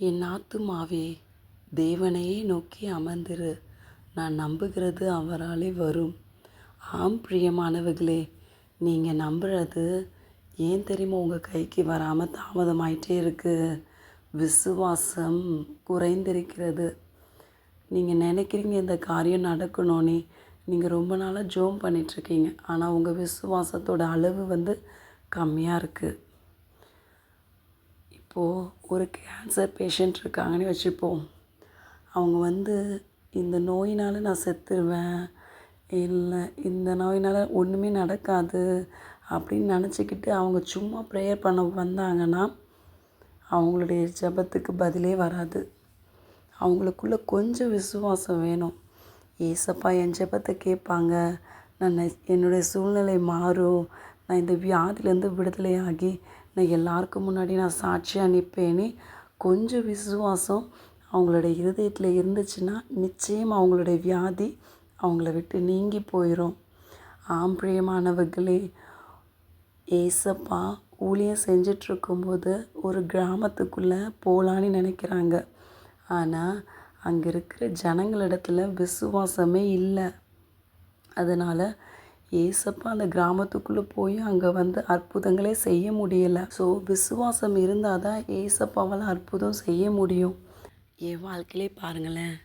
என் ஆத்துமாவே தேவனையே நோக்கி அமர்ந்திரு, நான் நம்புகிறது அவராலே வரும். ஆம் பிரியமானவர்களே, நீங்கள் நம்புறது ஏன் தெரியுமா உங்கள் கைக்கு வராமல் தாமதமாயிட்டே இருக்குது? விசுவாசம் குறைந்திருக்கிறது. நீங்கள் நினைக்கிறீங்க இந்த காரியம் நடக்கணும்னே. நீங்கள் ரொம்ப நாளாக ஜெபம் பண்ணிகிட்ருக்கீங்க, ஆனால் உங்கள் விசுவாசத்தோட அளவு கம்மியாக இருக்குது. இப்போது ஒரு கேன்சர் பேஷண்ட் இருக்காங்கன்னு வச்சுப்போம். அவங்க இந்த நோயினால் நான் செத்துருவேன், இல்லை இந்த நோயினால் ஒன்றுமே நடக்காது அப்படின்னு நினச்சிக்கிட்டு அவங்க சும்மா ப்ரேயர் பண்ண வந்தாங்கன்னா அவங்களுடைய ஜெபத்துக்கு பதிலே வராது. அவங்களுக்குள்ள கொஞ்சம் விசுவாசம் வேணும். ஏசப்பா என் ஜெபத்தை கேட்பாங்க, நான் என்னுடைய சூழ்நிலை மாறும், நான் இந்த வியாதியிலேருந்து விடுதலையாகி நான் எல்லாருக்கும் முன்னாடி நான் சாட்சியாக நிற்பேன்னு கொஞ்சம் விசுவாசம் அவங்களுடைய இருதயத்தில் இருந்துச்சுன்னா நிச்சயம் அவங்களுடைய வியாதி அவங்கள விட்டு நீங்கி போயிடும். ஆம் பிரியமானவர்களே, ஏசப்பா ஊழியம் செஞ்சிட்ருக்கும்போது ஒரு கிராமத்துக்குள்ளே போகலான்னு நினைக்கிறாங்க. ஆனால் அங்கே இருக்கிற ஜனங்களிடத்துல விசுவாசமே இல்லை. அதனால் ஏசப்பா அந்த கிராமத்துக்குள்ளே போய் அங்கே அற்புதங்களே செய்ய முடியலை. ஸோ விசுவாசம் இருந்தால் தான் ஏசப்பாவால் அற்புதம் செய்ய முடியும். என் வாழ்க்கையிலே பாருங்களேன்,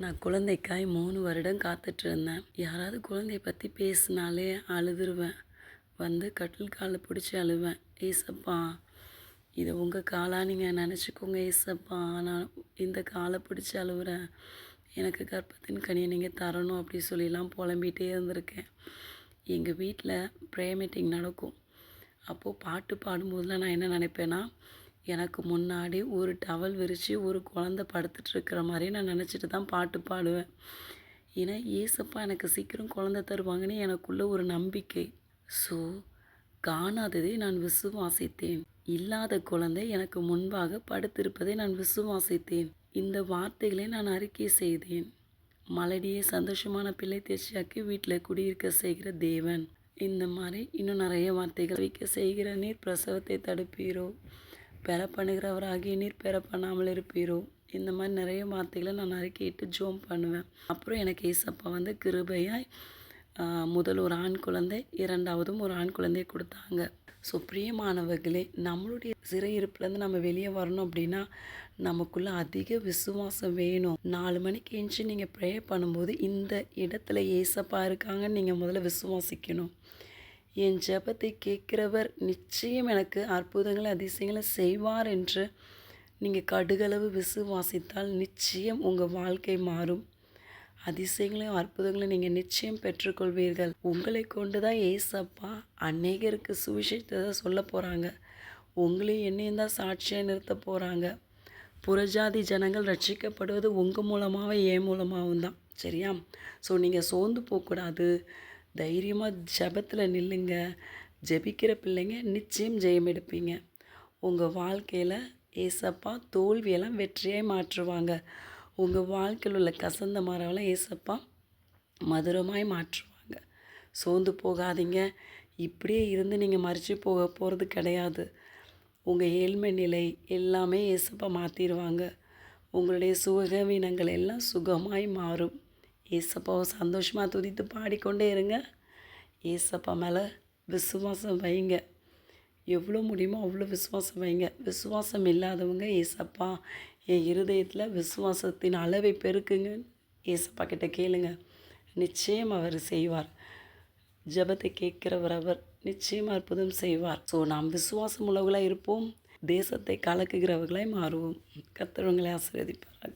நான் குழந்தைக்காய் 3 வருடம் காத்துட்ருந்தேன். யாராவது குழந்தைய பற்றி பேசினாலே அழுதுருவேன். கட்டில் காலை பிடிச்சி அழுவேன். ஏசப்பா, இதை உங்கள் காலாக நீங்கள் நினச்சிக்கோங்க ஏசப்பா, நான் இந்த காலை பிடிச்சி அழுவுறேன், எனக்கு கர்ப்பத்தின் கனியை நீங்கள் தரணும் அப்படி சொல்லிலாம் புலம்பிகிட்டே இருந்திருக்கேன். எங்கள் வீட்டில் ப்ரேயர் மீட்டிங் நடக்கும். அப்போது பாட்டு பாடும்போதெல்லாம் நான் என்ன நினைப்பேன்னா, எனக்கு முன்னாடி ஒரு டவல் விரித்து ஒரு குழந்த படுத்துட்ருக்கிற மாதிரி நான் நினச்சிட்டு தான் பாட்டு பாடுவேன். ஏன்னா ஏசப்பா எனக்கு சீக்கிரம் குழந்த தருவாங்கன்னு எனக்குள்ள ஒரு நம்பிக்கை. ஸோ காணாததை நான் விசுவாசித்தேன், இல்லாத குழந்தை எனக்கு முன்பாக படுத்திருப்பதை நான் விசுவாசித்தேன். இந்த வார்த்தைகளை நான் அறிக்கை செய்தேன். மலடியை சந்தோஷமான பிள்ளை தேர்ச்சியாக்கி வீட்டில் குடியிருக்க செய்கிற தேவன். இந்த மாதிரி இன்னும் நிறைய வார்த்தைகள் வைக்க செய்கிற நீர் பிரசவத்தை தடுப்பீரோ, பெற பண்ணுகிறவராகிய நீர் பெற பண்ணாமல் இருப்பீரோ. இந்த மாதிரி நிறைய வார்த்தைகளை நான் அறிக்கையிட்டு ஜோம் பண்ணுவேன். அப்புறம் எனக்கு ஏசப்பா கிருபையாய் முதல் ஒரு ஆண் குழந்தை, இரண்டாவதும் ஒரு ஆண் குழந்தையை கொடுத்தாங்க. ஸோ பிரியமானவர்களே, நம்மளுடைய சிறையிருப்புலேருந்து நம்ம வெளியே வரணும் அப்படின்னா நமக்குள்ளே அதிக விசுவாசம் வேணும். 4 மணிக்கு எழுந்துச்சி நீங்கள் ப்ரேயர் பண்ணும்போது இந்த இடத்துல ஏசப்பா இருக்காங்கன்னு நீங்கள் முதல்ல விசுவாசிக்கணும். என் ஜெபத்தை கேட்குறவர் நிச்சயம் எனக்கு அற்புதங்களை அதிசயங்களை செய்வார் என்று நீங்கள் கடுகளவு விசுவாசித்தால் நிச்சயம் உங்கள் வாழ்க்கை மாறும். அதிசயங்களையும் அற்புதங்களையும் நீங்கள் நிச்சயம் பெற்றுக்கொள்வீர்கள். உங்களை கொண்டு தான் ஏசப்பா அநேகருக்கு சுவிசேஷத்தை தான் சொல்ல போகிறாங்க. உங்களையும் என்னையும் தான் சாட்சியாக நிறுத்த போகிறாங்க. புறஜாதி ஜனங்கள் ரட்சிக்கப்படுவது உங்கள் மூலமாகவும் என் மூலமாகவும் தான். சரியா? ஸோ நீங்கள் சோர்ந்து போகக்கூடாது. தைரியமாக ஜெபத்தில் நில்லுங்க. ஜெபிக்கிற பிள்ளைங்க நிச்சயம் ஜெயம் எடுப்பீங்க. உங்கள் வாழ்க்கையில் ஏசப்பா தோல்வியெல்லாம் வெற்றியாய் மாற்றுவாங்க. உங்கள் வாழ்க்கையில் உள்ள கசந்த மரம்லாம் ஏசப்பா மதுரமாய் மாற்றுவாங்க. சோர்ந்து போகாதீங்க. இப்படியே இருந்து நீங்கள் மறித்து போகிறது கிடையாது. உங்கள் ஏழ்மை நிலை எல்லாமே ஏசப்பா மாற்றிடுவாங்க. உங்களுடைய சுகவீனங்கள் எல்லாம் சுகமாய் மாறும். ஏசப்பாவை சந்தோஷமாக துதித்து பாடிக்கொண்டே இருங்க. ஏசப்பா மேலே விசுவாசம் வைங்க. எவ்வளோ முடியுமோ அவ்வளோ விசுவாசம் வைங்க. விசுவாசம் இல்லாதவங்க ஏசப்பா என் இருதயத்தில் விசுவாசத்தின் அளவை பெருக்குங்க ஏசப்பா கிட்ட கேளுங்க. நிச்சயம் அவர் செய்வார். ஜெபத்தை கேட்கிறவர் அவர் நிச்சயம் அற்புதம் செய்வார். ஸோ நாம் விசுவாசம் உள்ளவர்களாக இருப்போம். தேசத்தை கலக்குகிறவர்களாய் மாறுவோம். கர்த்தர் உங்களை ஆசீர்வதிப்பாராக.